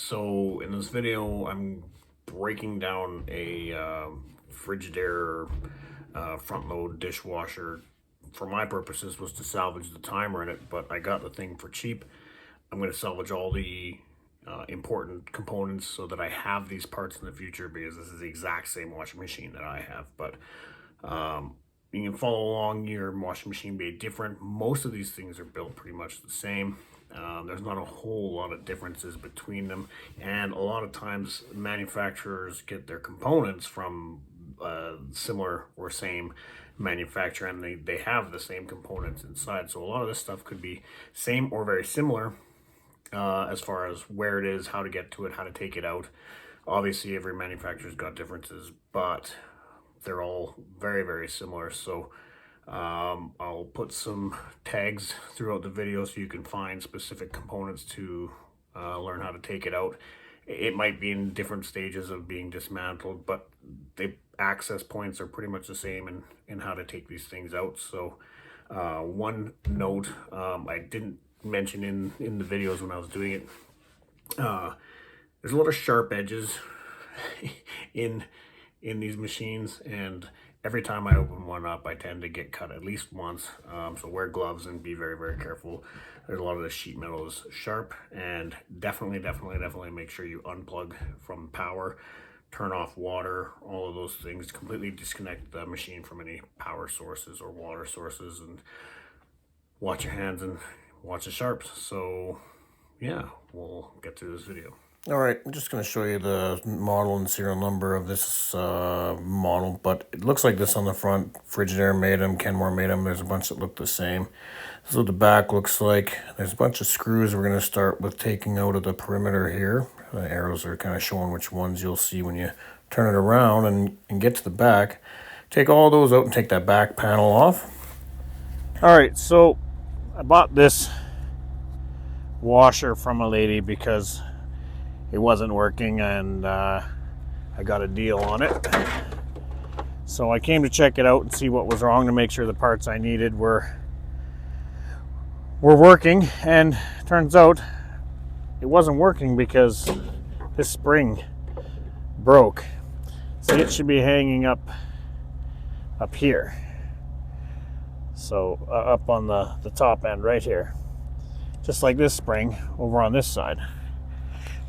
So in this video, I'm breaking down a Frigidaire front load dishwasher. For my purposes was to salvage the timer in it, but I got the thing for cheap. I'm going to salvage all the important components so that I have these parts in the future, because this is the exact same washing machine that I have. But you can follow along. Your washing machine be different. Most of these things are built pretty much the same. There's not a whole lot of differences between them, and a lot of times manufacturers get their components from similar or same manufacturer, and they have the same components inside. So a lot of this stuff could be same or very similar as far as where it is, how to get to it, how to take it out. Obviously every manufacturer's got differences, but they're all very, very similar. So I'll put some tags throughout the video so you can find specific components to learn how to take it out. It might be in different stages of being dismantled, but the access points are pretty much the same in how to take these things out. So one note I didn't mention in the videos when I was doing it, there's a lot of sharp edges in these machines, and every time I open one up I tend to get cut at least once. So wear gloves and be very, very careful. There's a lot of the sheet metal is sharp, and definitely make sure you unplug from power, turn off water, all of those things. Completely disconnect the machine from any power sources or water sources, and watch your hands and watch the sharps. So yeah, we'll get through this video. All right, I'm just going to show you the model and serial number of this model, but it looks like this on the front. Frigidaire made them, Kenmore made them. There's a bunch that look the same. This is what the back looks like. There's a bunch of screws we're going to start with taking out of the perimeter here. The arrows are kind of showing which ones you'll see when you turn it around and get to the back. Take all those out and take that back panel off. All right, so I bought this washer from a lady because it wasn't working, and I got a deal on it. So I came to check it out and see what was wrong, to make sure the parts I needed were working, and turns out it wasn't working because this spring broke. So it should be hanging up here. So up on the top end right here, just like this spring over on this side.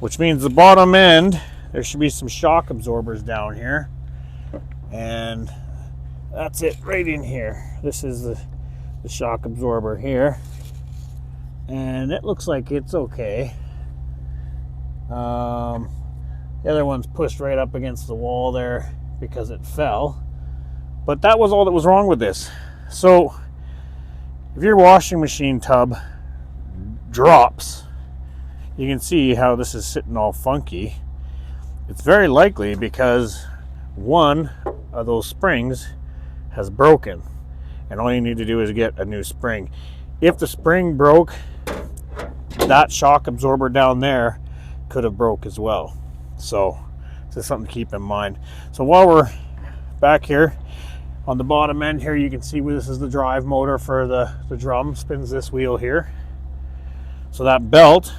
Which means the bottom end, there should be some shock absorbers down here. And that's it right in here. This is the shock absorber here. And it looks like it's okay. The other one's pushed right up against the wall there because it fell. But that was all that was wrong with this. So if your washing machine tub drops, you can see how this is sitting all funky. It's very likely because one of those springs has broken, and all you need to do is get a new spring. If the spring broke, that shock absorber down there could have broke as well. So this is something to keep in mind. So while we're back here on the bottom end here, you can see this is the drive motor for the drum. Spins this wheel here. So that belt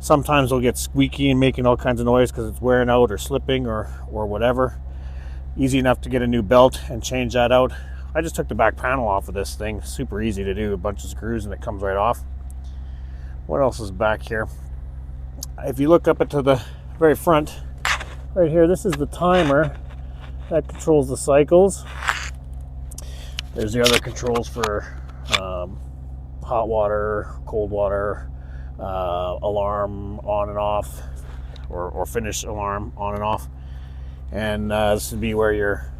sometimes will get squeaky and making all kinds of noise because it's wearing out or slipping or whatever. Easy enough to get a new belt and change that out. I just took the back panel off of this thing. Super easy to do. A bunch of screws and it comes right off. What else is back here? If you look up into the very front, right here, this is the timer that controls the cycles. There's the other controls for hot water, cold water, alarm on and off, or finish alarm on and off. And this would be where your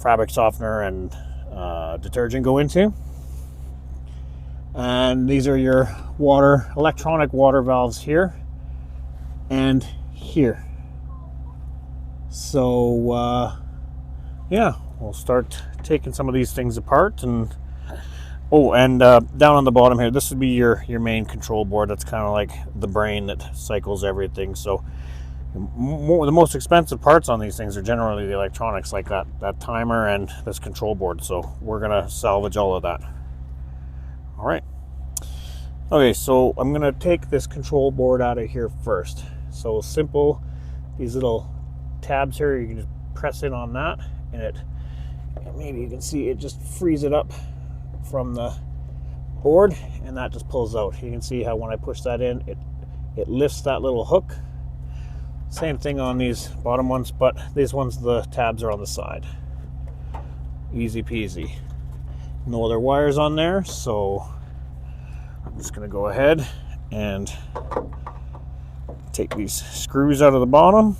fabric softener and detergent go into. And these are your electronic water valves here and here. So yeah, we'll start taking some of these things apart. And down on the bottom here, this would be your main control board. That's kind of like the brain that cycles everything. So the most expensive parts on these things are generally the electronics, like that timer and this control board. So we're gonna salvage all of that. All right. Okay, so I'm gonna take this control board out of here first. So simple, these little tabs here, you can just press in on that, and maybe you can see it just frees it up from the board, and that just pulls out. You can see how when I push that in, it lifts that little hook. Same thing on these bottom ones, but these ones, the tabs are on the side. Easy peasy. No other wires on there, so I'm just going to go ahead and take these screws out of the bottom.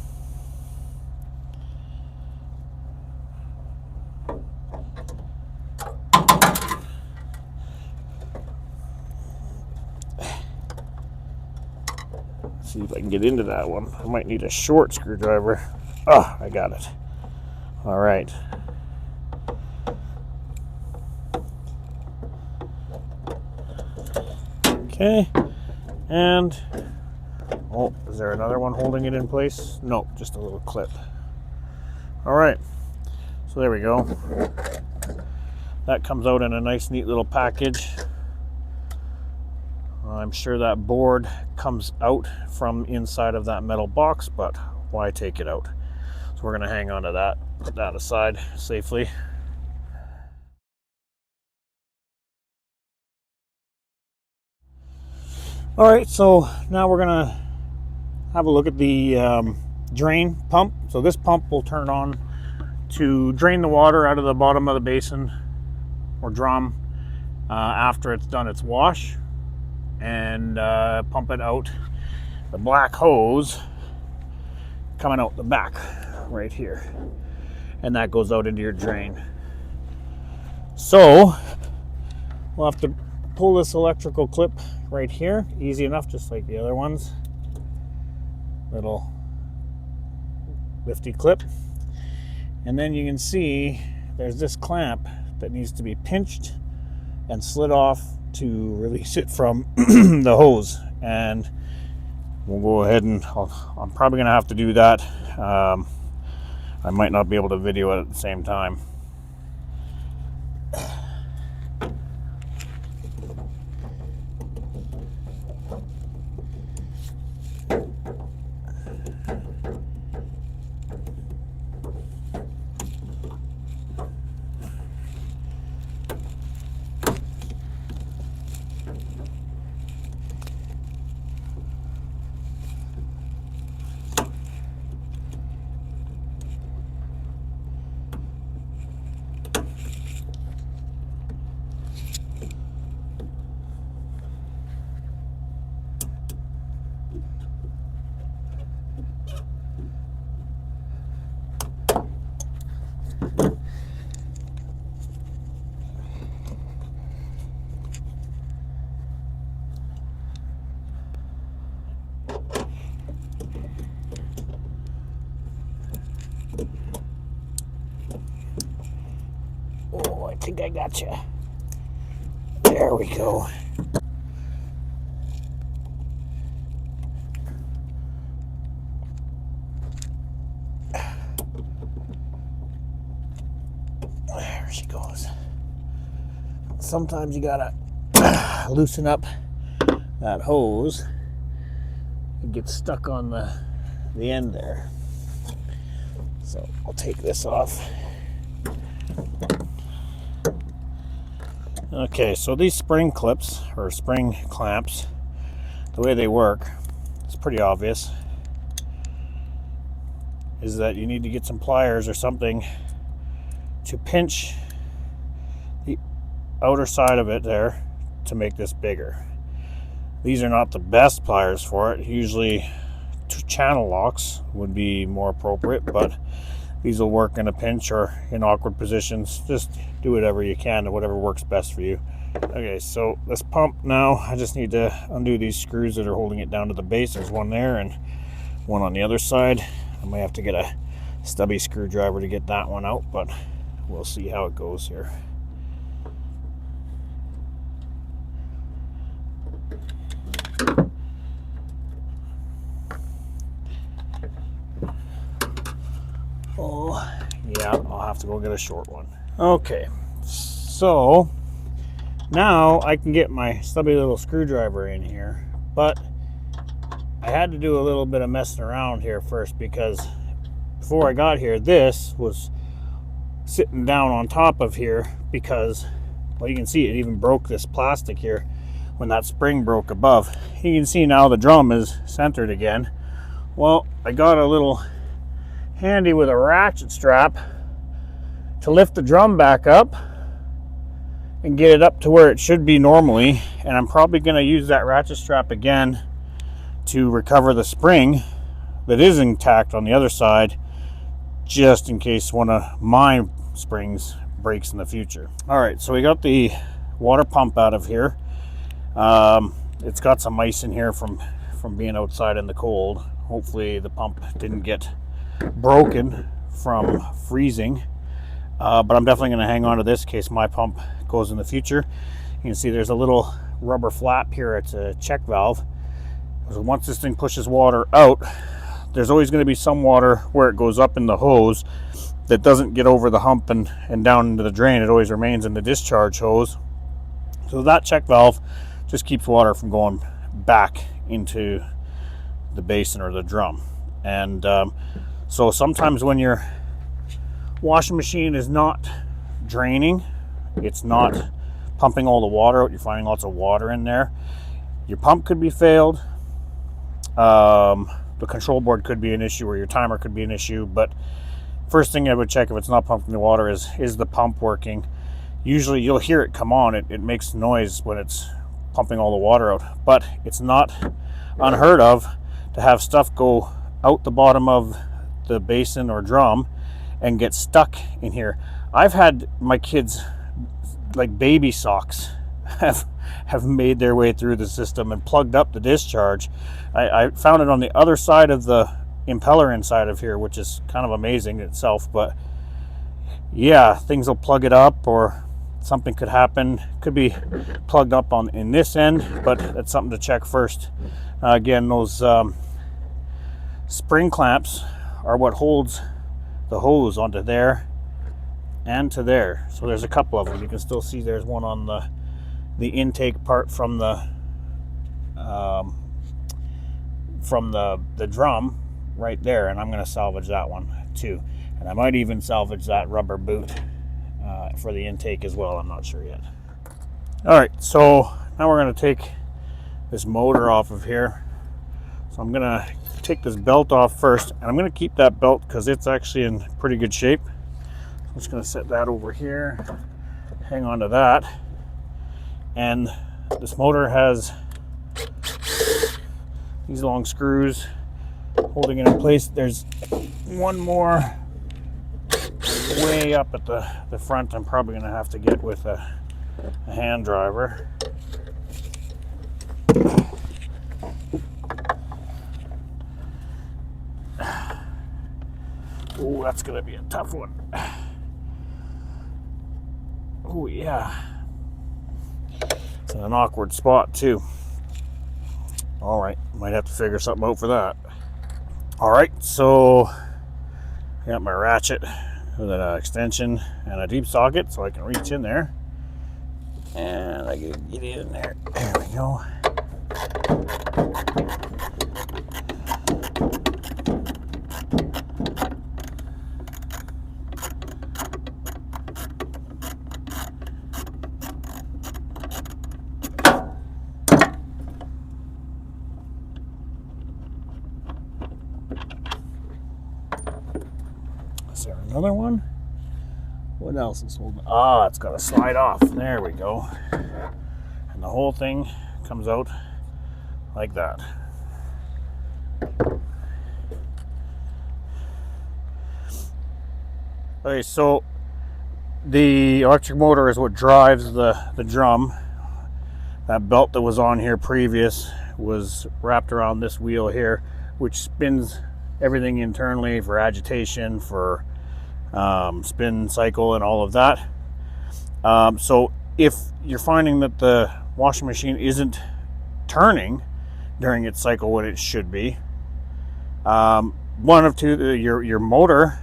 See if I can get into that one. I might need a short screwdriver. Oh, I got it. All right. Okay, and oh, is there another one holding it in place? No, just a little clip. All right, so there we go. That comes out in a nice, neat little package. I'm sure that board comes out from inside of that metal box, but why take it out? So we're gonna hang on to that, put that aside safely. All right, so now we're gonna have a look at the drain pump. So this pump will turn on to drain the water out of the bottom of the basin or drum after it's done its wash, and pump it out the black hose coming out the back right here, and that goes out into your drain. So we'll have to pull this electrical clip right here, easy enough, just like the other ones. Little lifty clip, and then you can see there's this clamp that needs to be pinched and slid off to release it from the hose, and we'll go ahead and I'm probably gonna have to do that. I might not be able to video it at the same time. Oh, I think I got you. There we go. There she goes. Sometimes you gotta loosen up that hose. It gets stuck on the end there. So I'll take this off. Okay, so these spring clips or spring clamps, the way they work, it's pretty obvious, is that you need to get some pliers or something to pinch the outer side of it there to make this bigger. These are not the best pliers for it. Usually channel locks would be more appropriate, but these will work in a pinch or in awkward positions. Just do whatever you can, or whatever works best for you. Okay, so this pump now, I just need to undo these screws that are holding it down to the base. There's one there and one on the other side. I might have to get a stubby screwdriver to get that one out, but we'll see how it goes here. Oh, yeah, I'll have to go get a short one. Okay, so Now I can get my stubby little screwdriver in here, but I had to do a little bit of messing around here first, because before I got here, this was sitting down on top of here because, well, you can see it even broke this plastic here when that spring broke above. You can see now the drum is centered again. Well, I got a little handy with a ratchet strap to lift the drum back up and get it up to where it should be normally, and I'm probably going to use that ratchet strap again to recover the spring that is intact on the other side, just in case one of my springs breaks in the future. All right, so we got the water pump out of here. It's got some ice in here from being outside in the cold. Hopefully the pump didn't get broken from freezing, but I'm definitely going to hang on to this in case my pump goes in the future. You can see there's a little rubber flap here. It's a check valve. So once this thing pushes water out, there's always going to be some water where it goes up in the hose that doesn't get over the hump and down into the drain. It always remains in the discharge hose. So that check valve just keeps water from going back into the basin or the drum. And so sometimes when your washing machine is not draining, it's not pumping all the water out, you're finding lots of water in there, your pump could be failed. The control board could be an issue, or your timer could be an issue. But first thing I would check if it's not pumping the water is the pump working. Usually you'll hear it come on. It makes noise when it's pumping all the water out. But it's not unheard of to have stuff go out the bottom of the basin or drum and get stuck in here. I've had my kids, like baby socks, have made their way through the system and plugged up the discharge. I found it on the other side of the impeller inside of here, which is kind of amazing in itself. But yeah, things will plug it up, or something could happen. Could be plugged up in this end, but that's something to check first. Again, those spring clamps are what holds the hose onto there and to there. So there's a couple of them. You can still see there's one on the intake part from the drum right there, and I'm going to salvage that one too. And I might even salvage that rubber boot for the intake as well. I'm not sure yet. All right, so now we're going to take this motor off of here. So I'm going to take this belt off first, and I'm going to keep that belt because it's actually in pretty good shape. I'm just going to set that over here, hang on to that. And this motor has these long screws holding it in place. There's one more way up at the front. I'm probably going to have to get with a hand driver. Oh, that's going to be a tough one. Oh, yeah. It's in an awkward spot too. All right, might have to figure something out for that. All right, so I got my ratchet with an extension and a deep socket so I can reach in there, and I can get in there. There we go. Is there another one? What else is holding? Ah, it's got to slide off. There we go. And the whole thing comes out like that. Okay, so the electric motor is what drives the drum. That belt that was on here previous was wrapped around this wheel here, which spins everything internally for agitation, for spin cycle and all of that. So if you're finding that the washing machine isn't turning during its cycle when it should be, one of two, your motor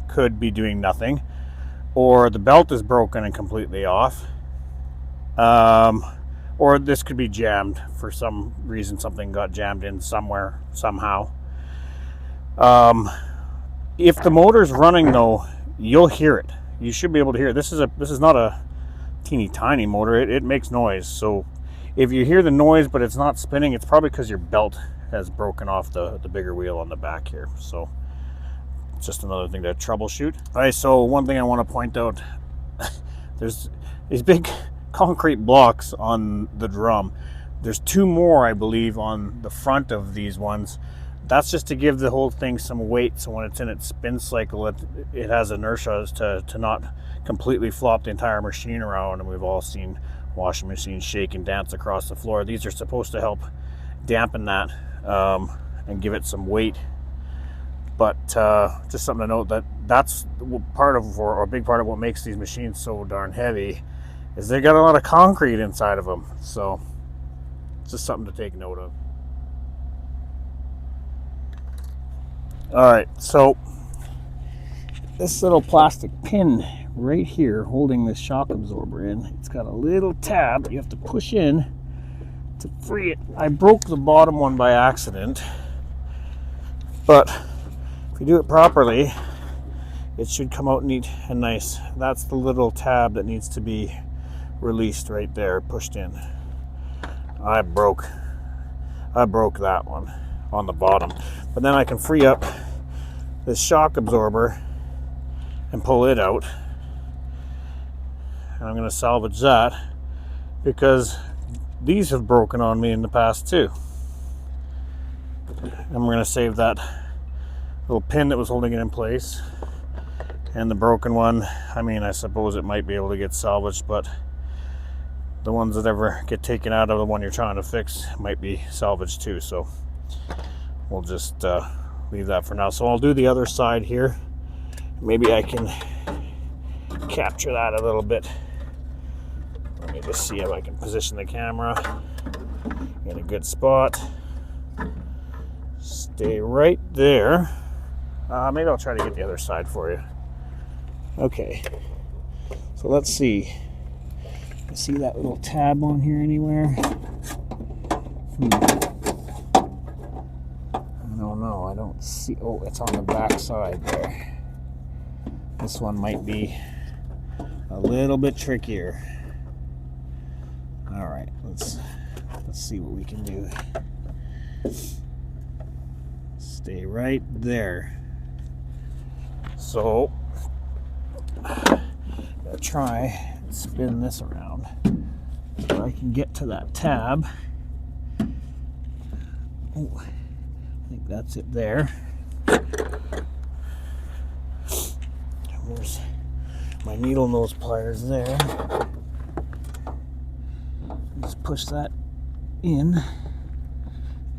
could be doing nothing, or the belt is broken and completely off. Or this could be jammed for some reason. Something got jammed in somewhere, somehow. If the motor's running though, you'll hear it. You should be able to hear it. This is not a teeny tiny motor. It makes noise. So if you hear the noise but it's not spinning, it's probably because your belt has broken off the bigger wheel on the back here. So it's just another thing to troubleshoot. All right, so one thing I want to point out, there's these big concrete blocks on the drum. There's 2 more, I believe, on the front of these ones. That's just to give the whole thing some weight, so when it's in its spin cycle, it has inertia to not completely flop the entire machine around. And we've all seen washing machines shake and dance across the floor. These are supposed to help dampen that and give it some weight. But just something to note, that's part of, or a big part of what makes these machines so darn heavy, is they got a lot of concrete inside of them. So it's just something to take note of. All right, so this little plastic pin right here holding this shock absorber in, it's got a little tab you have to push in to free it. I broke the bottom one by accident, but if you do it properly, it should come out neat and nice. That's the little tab that needs to be released right there, pushed in. I broke that one on the bottom, but then I can free up this shock absorber and pull it out, and I'm going to salvage that because these have broken on me in the past too, and we're going to save that little pin that was holding it in place. And the broken one, I mean, I suppose it might be able to get salvaged, but the ones that ever get taken out of the one you're trying to fix might be salvaged too. So we'll just leave that for now. So I'll do the other side here. Maybe I can capture that a little bit. Let me just see if I can position the camera in a good spot. Stay right there. Maybe I'll try to get the other side for you. Okay, so let's see. I see that little tab on here anywhere? No, I don't see. Oh, it's on the back side there. This one might be a little bit trickier. All right, let's see what we can do. Stay right there. So, I'll try and spin this around so I can get to that tab. Oh, I think that's it there. There's my needle nose pliers there. Just push that in,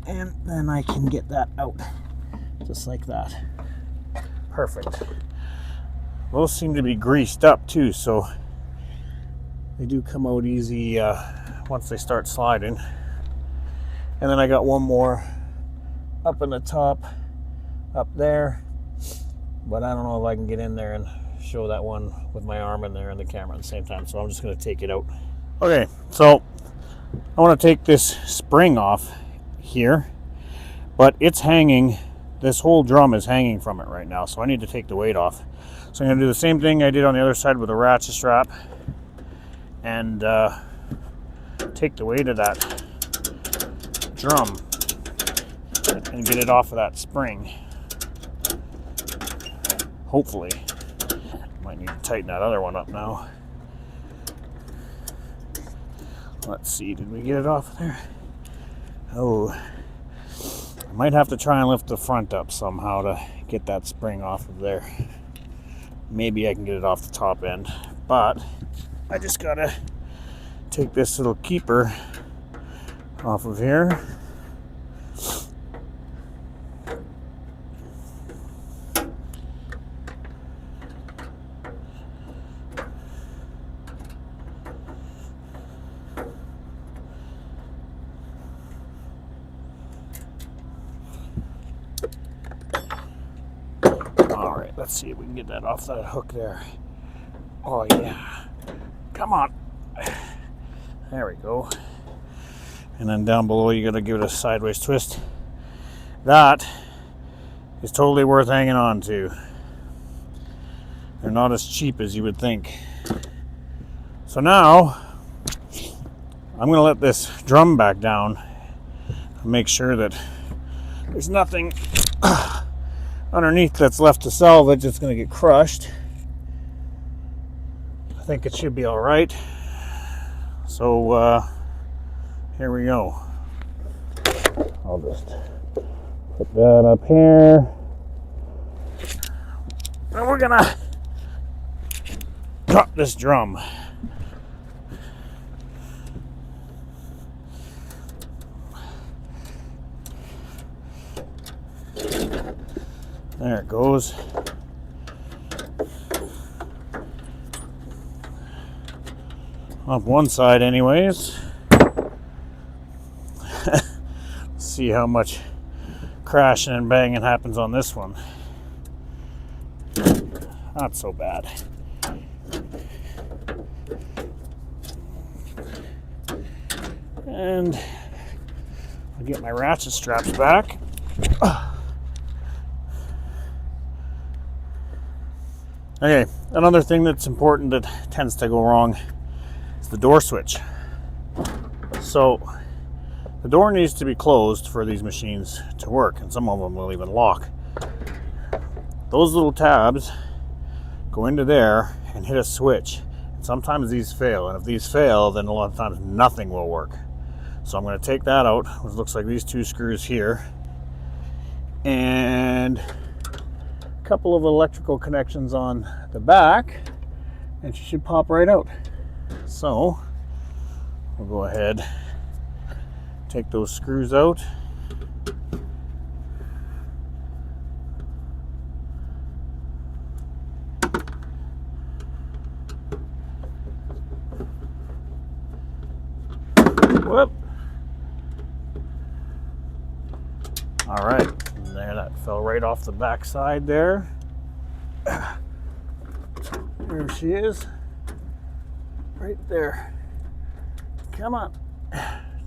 and then I can get that out just like that. Perfect. Those seem to be greased up too, so they do come out easy once they start sliding. And then I got one more up in the top, up there, but I don't know if I can get in there and show that one with my arm in there and the camera at the same time, so I'm just going to take it out. Okay, so I want to take this spring off here, but it's hanging. This whole drum is hanging from it right now, so I need to take the weight off. So I'm going to do the same thing I did on the other side with a ratchet strap and take the weight of that drum and get it off of that spring. Hopefully. Might need to tighten that other one up now. Let's see, did we get it off there? Oh, I might have to try and lift the front up somehow to get that spring off of there. Maybe I can get it off the top end, but I just gotta take this little keeper off of here. Let's see if we can get that off that hook there. Oh yeah. Come on. There we go. And then down below you got to give it a sideways twist. That is totally worth hanging on to. They're not as cheap as you would think. So now I'm going to let this drum back down and make sure that there's nothing underneath that's left to salvage. It's going to get crushed. I think it should be all right. So here we go. I'll just put that up here. And we're gonna drop this drum. There it goes. Up one side anyways. See how much crashing and banging happens on this one. Not so bad. And I'll get my ratchet straps back. Okay, another thing that's important that tends to go wrong is the door switch. So the door needs to be closed for these machines to work, and some of them will even lock. Those little tabs go into there and hit a switch. And sometimes these fail, and if these fail, then a lot of times nothing will work. So I'm going to take that out, which looks like these two screws here, and a couple of electrical connections on the back, and she should pop right out. So we'll go ahead, take those screws out. Whoop. All right, and there, that fell right off the back side there. There she is, right there. Come on.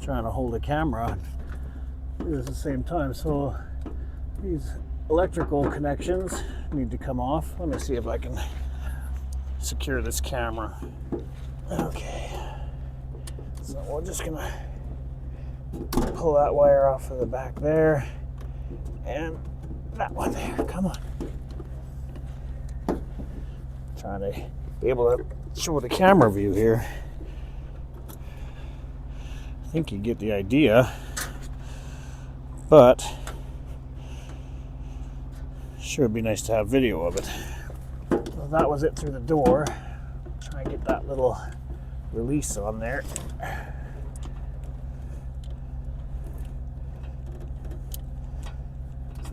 Trying to hold the camera at the same time, so these electrical connections need to come off. Let me see if I can secure this camera. Okay, so we're just gonna pull that wire off of the back there, and that one there. Come on. Trying to be able to show the camera view here. I think you get the idea, but sure would be nice to have video of it. Well, that was it through the door. Try and get that little release on there.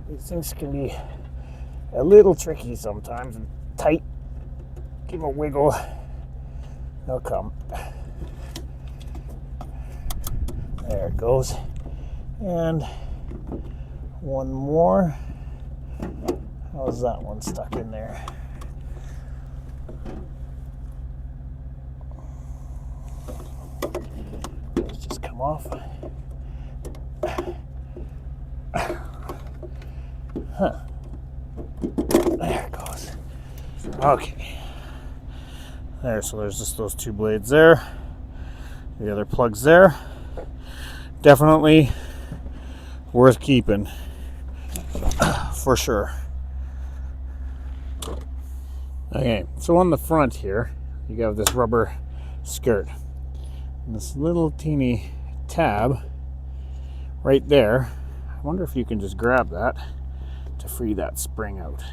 These things can be a little tricky sometimes and tight. Give them a wiggle, they'll come. There it goes. And one more. How's that one stuck in there? Let's just come off. Huh. There it goes. Okay. There, so there's just those two blades there. The other plug's there. Definitely worth keeping, for sure. Okay, so on the front here, you have this rubber skirt. And this little teeny tab right there. I wonder if you can just grab that to free that spring out.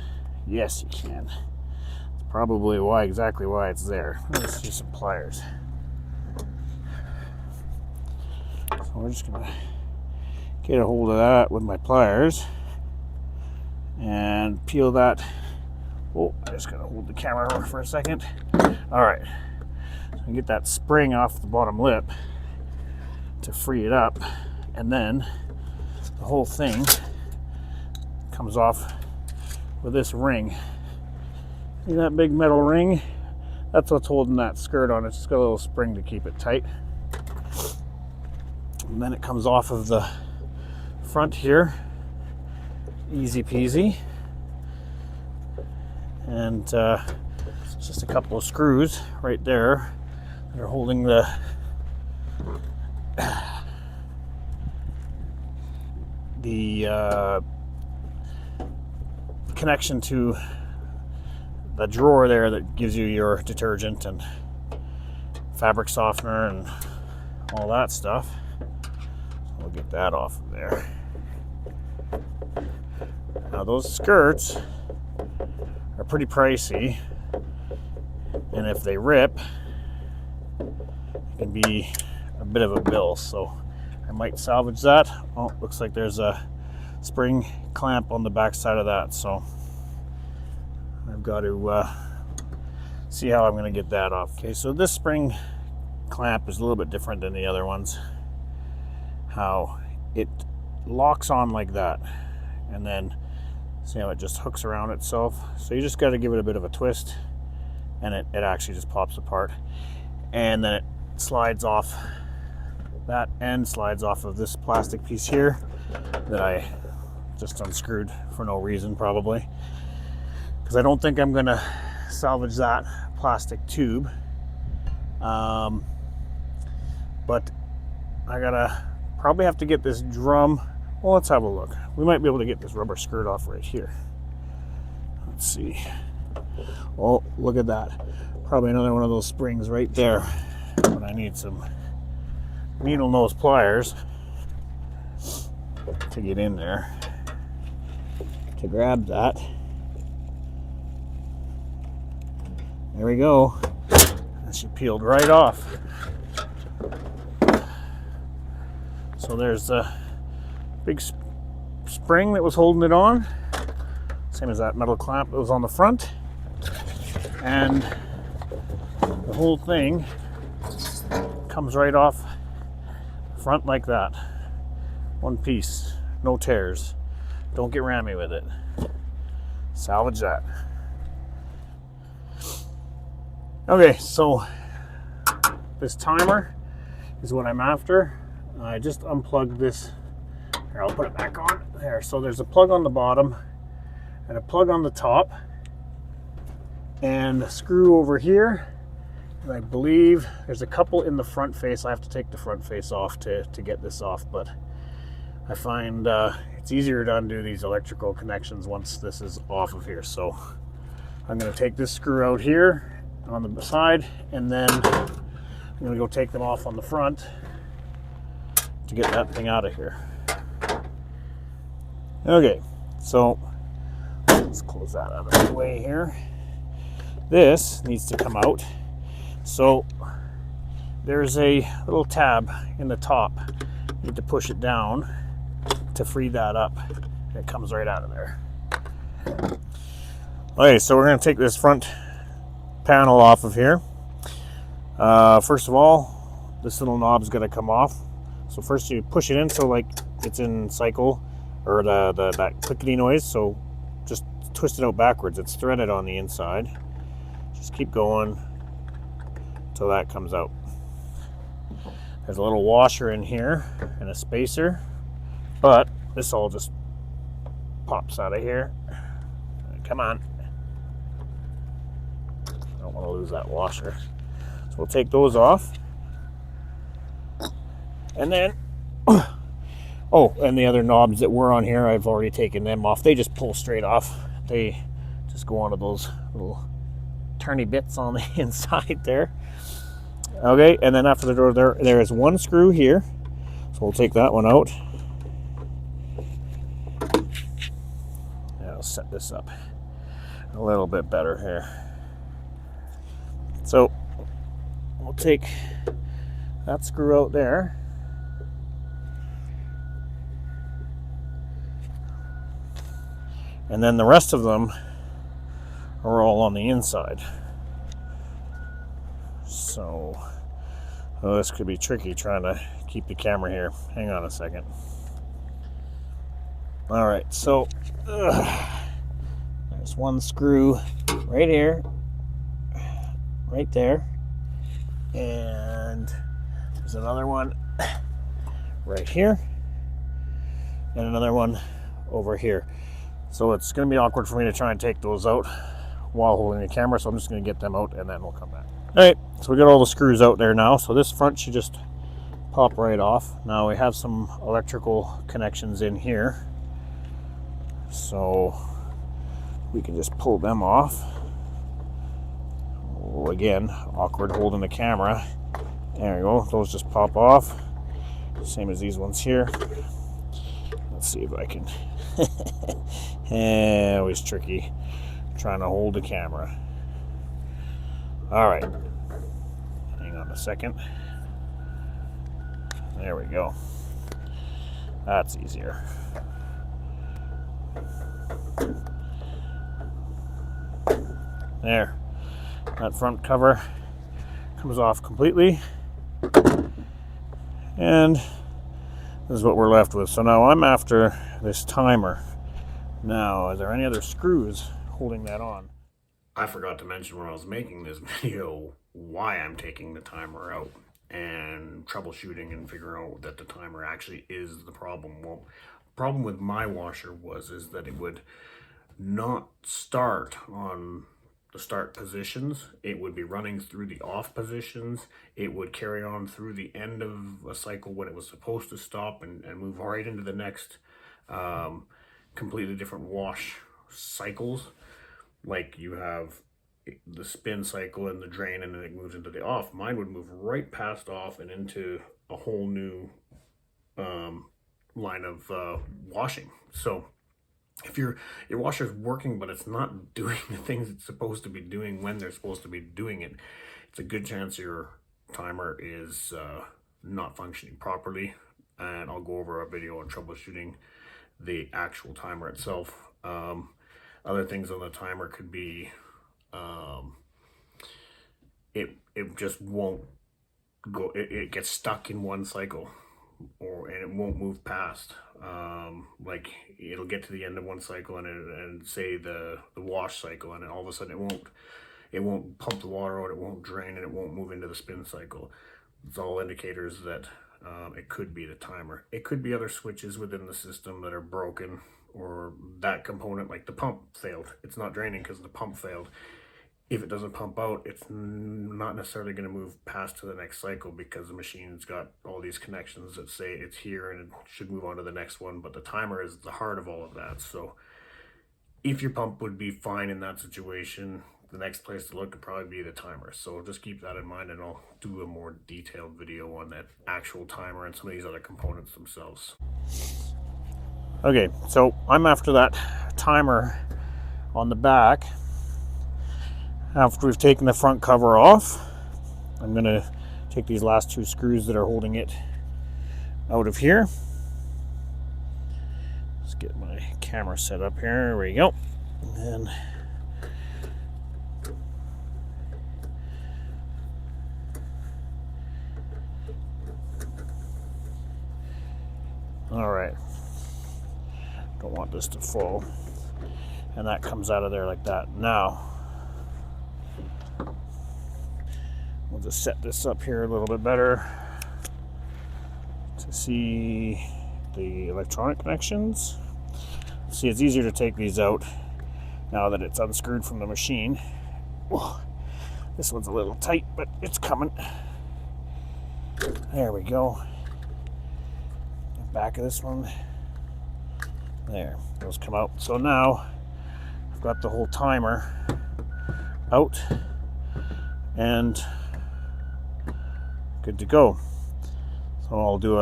Yes, you can. That's probably exactly why it's there. Let's use some pliers. So we're just gonna get a hold of that with my pliers and peel that. Oh, I just gotta hold the camera for a second. All right, so get that spring off the bottom lip to free it up, and then the whole thing comes off with this ring. See that big metal ring? That's what's holding that skirt on. It's just got a little spring to keep it tight. And then it comes off of the front here, easy peasy. And it's just a couple of screws right there that are holding the connection to the drawer there that gives you your detergent and fabric softener and all that stuff. We'll get that off of there. Now those skirts are pretty pricey, and if they rip, it can be a bit of a bill, so I might salvage that. Oh, looks like there's a spring clamp on the back side of that, so I've got to see how I'm going to get that off. Okay, so this spring clamp is a little bit different than the other ones. How it locks on like that, and then see how it just hooks around itself. So you just got to give it a bit of a twist, and it actually just pops apart, and then it slides off. That end slides off of this plastic piece here that I just unscrewed for no reason, probably because I don't think I'm gonna salvage that plastic tube, but I gotta probably have to get this drum. Well, let's have a look. We might be able to get this rubber skirt off right here. Let's see. Oh, look at that. Probably another one of those springs right there. But I need some needle nose pliers to get in there to grab that. There we go. And she peeled right off. So there's the big spring that was holding it on, same as that metal clamp that was on the front, and the whole thing comes right off front like that. One piece, no tears. Don't get rammy with it. Salvage that. Okay, so this timer is what I'm after. I just unplugged this. Here, I'll put it back on. There, so there's a plug on the bottom and a plug on the top and a screw over here. And I believe there's a couple in the front face. I have to take the front face off to get this off, but I find it's easier to undo these electrical connections once this is off of here. So I'm going to take this screw out here on the side, and then I'm going to go take them off on the front to get that thing out of here. Okay, so let's close that out of the way here. This needs to come out. So there's a little tab in the top. You need to push it down to free that up. It comes right out of there. Okay, so we're going to take this front panel off of here. First of all, this little knob's got to come off. So first you push it in so like it's in cycle, or that clickety noise. So just twist it out backwards. It's threaded on the inside. Just keep going until that comes out. There's a little washer in here and a spacer, but this all just pops out of here. Come on. I don't want to lose that washer. So we'll take those off. And then, oh, and the other knobs that were on here, I've already taken them off. They just pull straight off. They just go onto those little turny bits on the inside there. Okay, and then after the door there is one screw here. So we'll take that one out. Yeah, I'll set this up a little bit better here. So we'll take that screw out there. And then the rest of them are all on the inside. So, oh, this could be tricky trying to keep the camera here. Hang on a second. All right, so there's one screw right here, right there, and there's another one right here, and another one over here. So it's going to be awkward for me to try and take those out while holding the camera, so I'm just going to get them out and then we'll come back. Alright, so we got all the screws out there now, so this front should just pop right off. Now we have some electrical connections in here, so we can just pull them off. Oh, again, awkward holding the camera. There we go, those just pop off. Same as these ones here. Let's see if I can. Always tricky trying to hold the camera. Alright, hang on a second. There we go. That's easier. There. That front cover comes off completely. And this is what we're left with. So now I'm after this timer. Now, is there any other screws holding that on? I forgot to mention when I was making this video why I'm taking the timer out and troubleshooting and figuring out that the timer actually is the problem. Well, the problem with my washer is that it would not start on the start positions. It would be running through the off positions. It would carry on through the end of a cycle when it was supposed to stop and move right into the next completely different wash cycles. Like you have the spin cycle and the drain, and then it moves into the off. Mine would move right past off and into a whole new line of washing. So if your washer's working but it's not doing the things it's supposed to be doing when they're supposed to be doing it, it's a good chance your timer is not functioning properly. And I'll go over a video on troubleshooting the actual timer itself. Other things on the timer could be it just won't go. It gets stuck in one cycle, and it won't move past. Like it'll get to the end of one cycle and say the wash cycle, and then all of a sudden it won't pump the water out, it won't drain, and it won't move into the spin cycle. It's all indicators that it could be the timer. It could be other switches within the system that are broken, or that component, like the pump failed. It's not draining because the pump failed. If it doesn't pump out, it's not necessarily going to move past to the next cycle because the machine's got all these connections that say it's here and it should move on to the next one, but the timer is the heart of all of that. So if your pump would be fine in that situation, the next place to look would probably be the timer. So just keep that in mind, and I'll do a more detailed video on that actual timer and some of these other components themselves. Okay, so I'm after that timer on the back. After we've taken the front cover off, I'm going to take these last two screws that are holding it out of here. Let's get my camera set up here. There we go. And then all right. Don't want this to fall. And that comes out of there like that. Now, we'll just set this up here a little bit better to see the electronic connections. See, it's easier to take these out now that it's unscrewed from the machine. Oh, this one's a little tight, but it's coming. There we go. Back of this one. There, those come out. So now I've got the whole timer out and good to go. So I'll do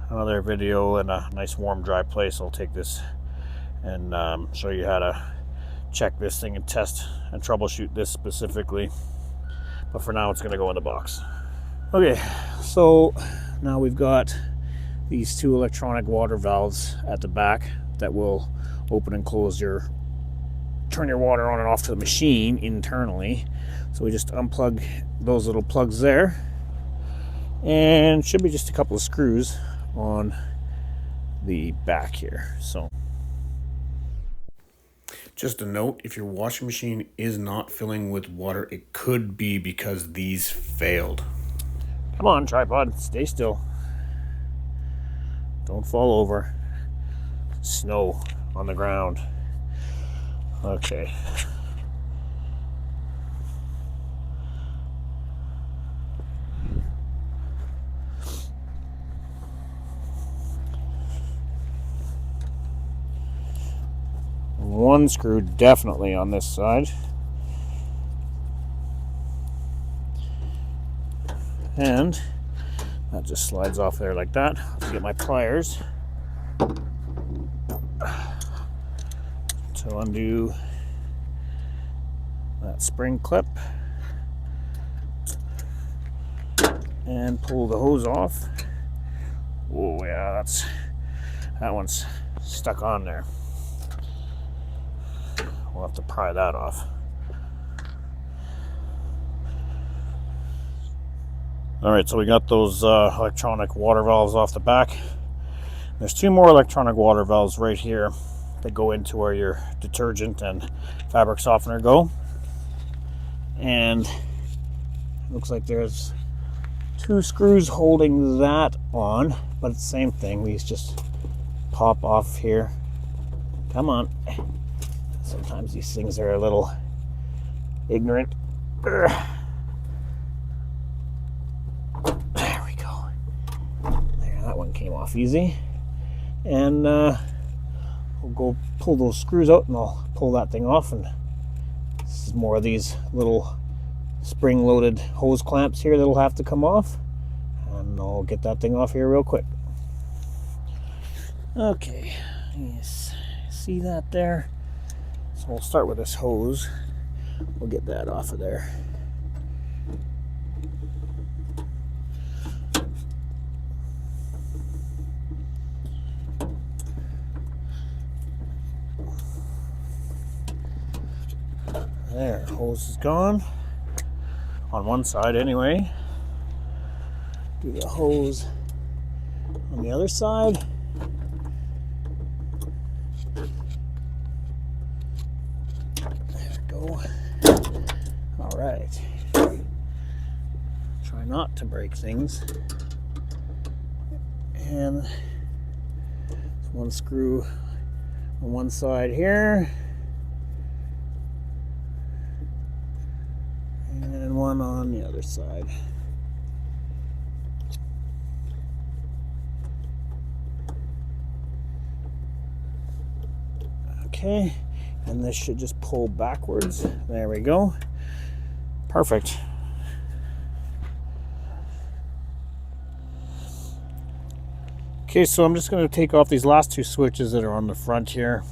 another video in a nice warm dry place. I'll take this and show you how to check this thing and test and troubleshoot this specifically. But for now, it's going to go in the box. Okay, so now we've got these two electronic water valves at the back that will open and close turn your water on and off to the machine internally. So we just unplug those little plugs there, and it should be just a couple of screws on the back here. So just a note, if your washing machine is not filling with water, it could be because these failed. Come on, tripod, stay still. Don't fall over. Snow on the ground. Okay. One screw definitely on this side. And that just slides off there like that. I'll get my pliers to undo that spring clip and pull the hose off. Oh yeah, that one's stuck on there. We'll have to pry that off. Alright, so we got those electronic water valves off the back. There's two more electronic water valves right here that go into where your detergent and fabric softener go. And it looks like there's two screws holding that on, but it's the same thing. We just pop off here. Come on. Sometimes these things are a little ignorant. There we go. There, that one came off easy. And we'll go pull those screws out and I'll pull that thing off. And this is more of these little spring-loaded hose clamps here that'll have to come off. And I'll get that thing off here real quick. Okay, yes, see that there? So we'll start with this hose. We'll get that off of there. There, hose is gone. On one side anyway. Do the hose on the other side. There we go. Alright. Try not to break things. And one screw on one side here. And one on the other side. Okay, and this should just pull backwards. There we go. Perfect. Okay, so I'm just going to take off these last two switches that are on the front here.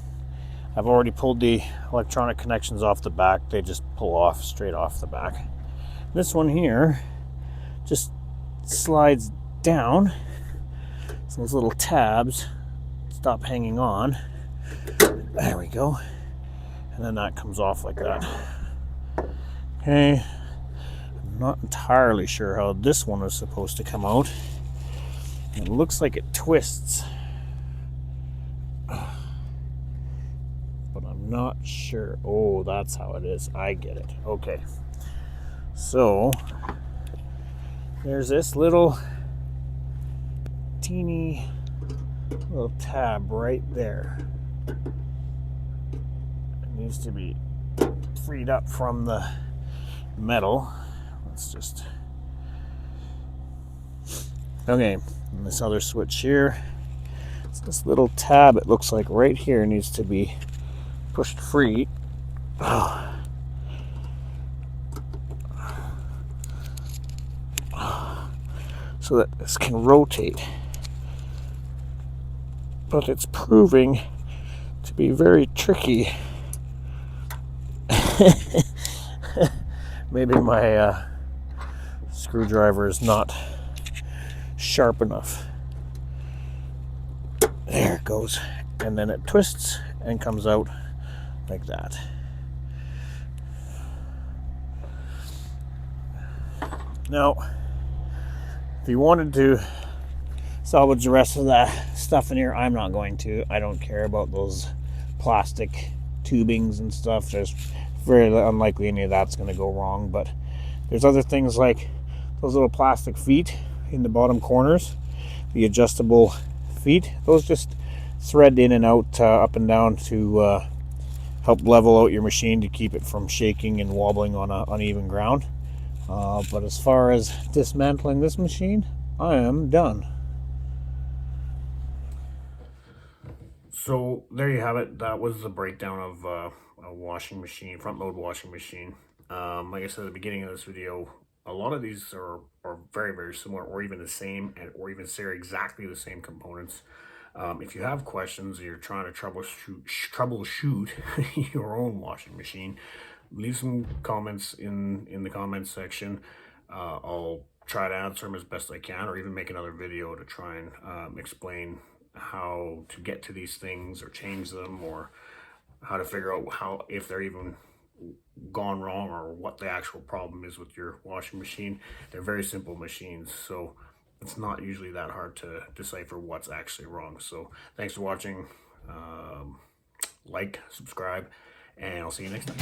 I've already pulled the electronic connections off the back. They just pull off straight off the back. This one here just slides down. So those little tabs stop hanging on. There we go. And then that comes off like that. Okay. I'm not entirely sure how this one is supposed to come out. It looks like it twists. But I'm not sure. Oh, that's how it is. I get it. Okay. So, there's this little teeny little tab right there. It needs to be freed up from the metal. Let's just... Okay, and this other switch here. It's this little tab, it looks like right here, needs to be pushed free. So that this can rotate. But it's proving to be very tricky. Maybe my screwdriver is not sharp enough. There it goes. And then it twists and comes out like that. Now, if you wanted to salvage the rest of that stuff in here, I'm not going to. I don't care about those plastic tubings and stuff. There's very unlikely any of that's going to go wrong, but there's other things like those little plastic feet in the bottom corners, the adjustable feet. Those just thread in and out, up and down, to help level out your machine to keep it from shaking and wobbling on uneven ground. But as far as dismantling this machine, I am done. So there you have it. That was the breakdown of a washing machine, front load washing machine. Like I said at the beginning of this video, a lot of these are very, very similar, or even the same, or even share exactly the same components. If you have questions or you're trying to troubleshoot your own washing machine, leave some comments in the comments section. I'll try to answer them as best I can, or even make another video to try and explain how to get to these things or change them, or how to figure out if they're even gone wrong, or what the actual problem is with your washing machine. They're very simple machines, so it's not usually that hard to decipher what's actually wrong. So thanks for watching. Like, subscribe, and I'll see you next time.